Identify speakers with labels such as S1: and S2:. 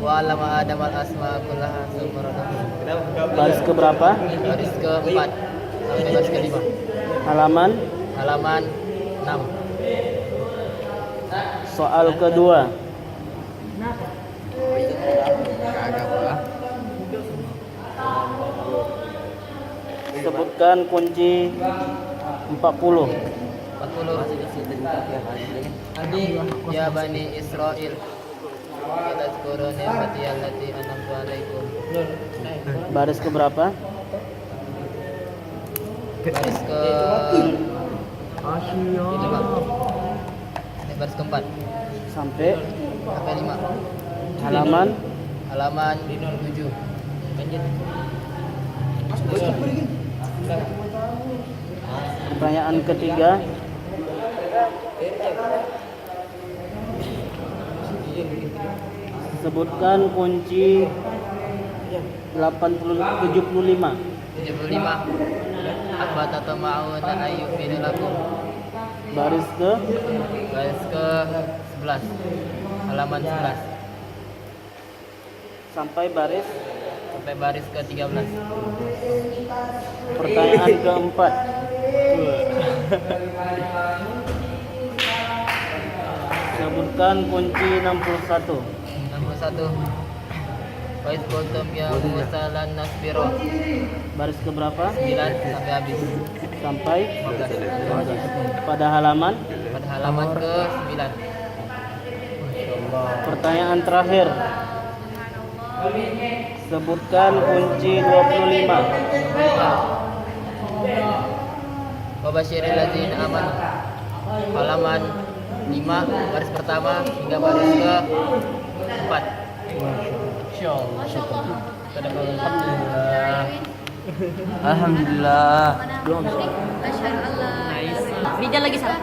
S1: Wa 'allama Adam al-asma'a kullaha tsumma
S2: Baris ke berapa?
S1: baris ke-4 sampai baris ke-5.
S2: Halaman.
S1: Halaman 6.
S2: Soal kedua. Sebutkan kunci 40.
S1: 40. Ya Bani Israil tadhkuru ni'mati allati an'amtu 'alaikum.
S2: Baris ke berapa?
S1: Baris ke ini Bang. Ini baris ke-4
S2: Sampai
S1: sampai 5.
S2: halaman.
S1: Halaman 7. Lanjut.
S2: Pertanyaan ketiga. Sebutkan kunci 75.
S1: 75. Apa tatama'una ayyufinu lakum.
S2: Baris ke
S1: Baris ke-11. Halaman 11
S2: sampai baris.
S1: sampai baris ke-13.
S2: Pertanyaan keempat. Sebutkan kunci 61.
S1: 61. Wa idh qultum ya Musa lan nasbiru.
S2: Baris ke berapa?
S1: 9 sampai habis.
S2: Sampai
S1: 15.
S2: pada halaman.
S1: Pada halaman ke-9.
S2: Pertanyaan terakhir. Sebutkan kunci 25.
S1: Wa basyiril ladzina amanu. Halaman 5 baris pertama hingga baris ke-4. Insyaallah.
S3: Alhamdulillah. Nice. Bija lagi salah.